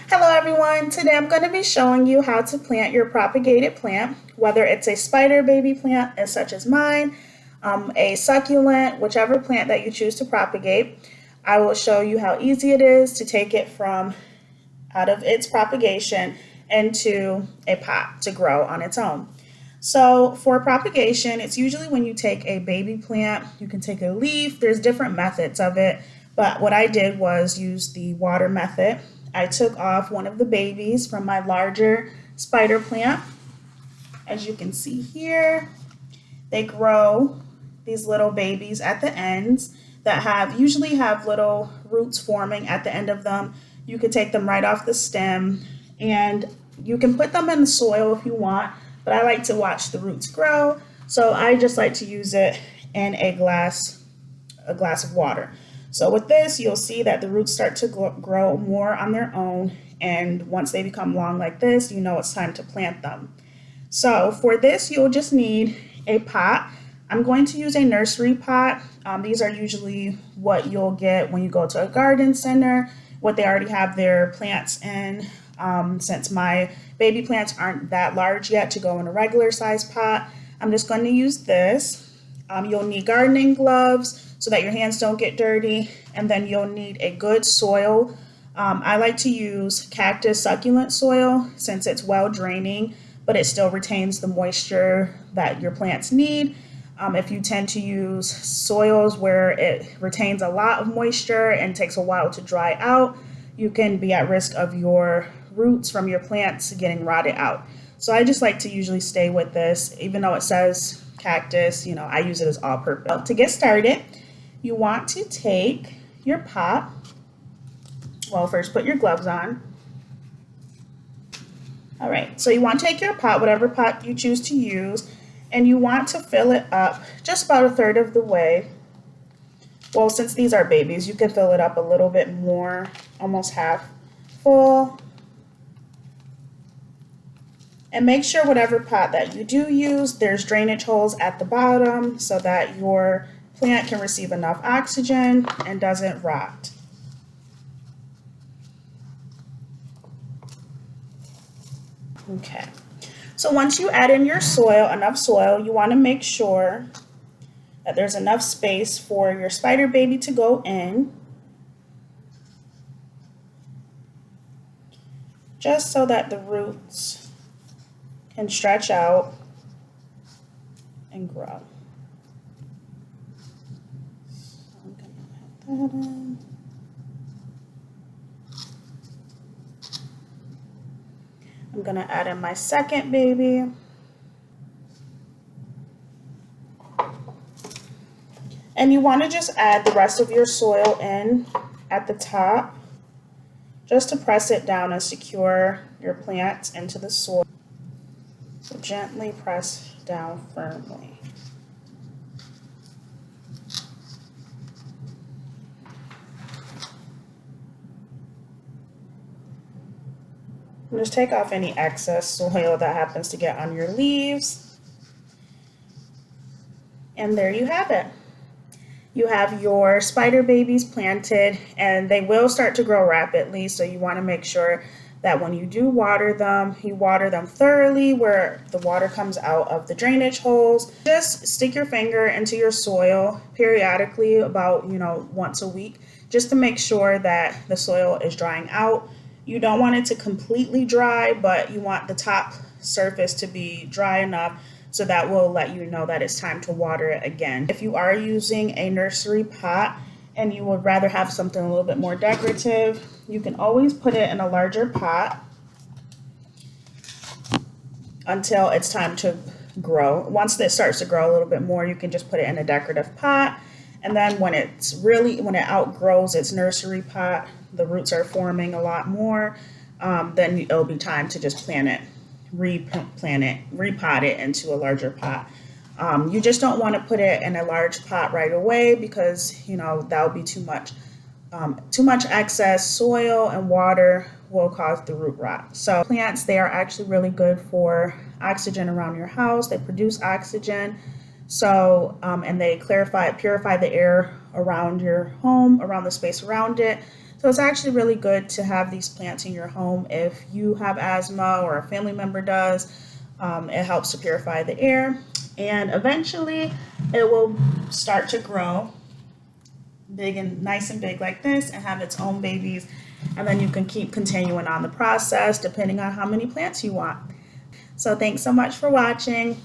Hello everyone, today I'm going to be showing you how to plant your propagated plant, whether it's a spider baby plant as such as mine, a succulent, whichever plant that you choose to propagate. I will show you how easy it is to take it from out of its propagation into a pot to grow on its own. So for propagation, it's usually when you take a baby plant, you can take a leaf, there's different methods of it, but what I did was use the water method. I took off one of the babies from my larger spider plant. As you can see here, they grow these little babies at the ends that usually have little roots forming at the end of them. You could take them right off the stem and you can put them in the soil if you want, but I like to watch the roots grow. So I just like to use it in a glass of water. So with this, you'll see that the roots start to grow more on their own. And once they become long like this, you know it's time to plant them. So for this, you'll just need a pot. I'm going to use a nursery pot. These are usually what you'll get when you go to a garden center, what they already have their plants in. Since my baby plants aren't that large yet to go in a regular size pot, I'm just going to use this. You'll need gardening gloves so that your hands don't get dirty, and then you'll need a good soil. I like to use cactus succulent soil since it's well draining, but it still retains the moisture that your plants need. If you tend to use soils where it retains a lot of moisture and takes a while to dry out, you can be at risk of your roots from your plants getting rotted out. So I just like to usually stay with this, even though it says cactus, I use it as all purpose. To get started, you want to take your pot. Well, first put your gloves on. All right, so you want to take your pot, whatever pot you choose to use, and you want to fill it up just about a third of the way. Well, since these are babies, you can fill it up a little bit more, almost half full. And make sure whatever pot that you do use, there's drainage holes at the bottom so that your plant can receive enough oxygen and doesn't rot. Okay, so once you add in your soil, enough soil, you want to make sure that there's enough space for your spider baby to go in, just so that the roots can stretch out and grow. So I'm going to put that in. I'm going to add in my second baby. And you want to just add the rest of your soil in at the top, just to press it down and secure your plants into the soil. So gently press down firmly. And just take off any excess soil that happens to get on your leaves. And there you have it. You have your spider babies planted, and they will start to grow rapidly, so you want to make sure that when you do water them, you water them thoroughly where the water comes out of the drainage holes. Just stick your finger into your soil periodically, about once a week, just to make sure that the soil is drying out. You don't want it to completely dry, but you want the top surface to be dry enough so that will let you know that it's time to water it again. If you are using a nursery pot and you would rather have something a little bit more decorative, you can always put it in a larger pot until it's time to grow. Once it starts to grow a little bit more, you can just put it in a decorative pot. And then when it outgrows its nursery pot, the roots are forming a lot more, then it'll be time to just repot it into a larger pot. You just don't want to put it in a large pot right away because that would be too much. Too much excess soil and water will cause the root rot. So plants, they are actually really good for oxygen around your house. They produce oxygen. And they purify the air around your home, around the space around it. So it's actually really good to have these plants in your home if you have asthma or a family member does. It helps to purify the air, and eventually it will start to grow big and nice and big like this and have its own babies, and then you can keep continuing on the process depending on how many plants you want. So thanks so much for watching.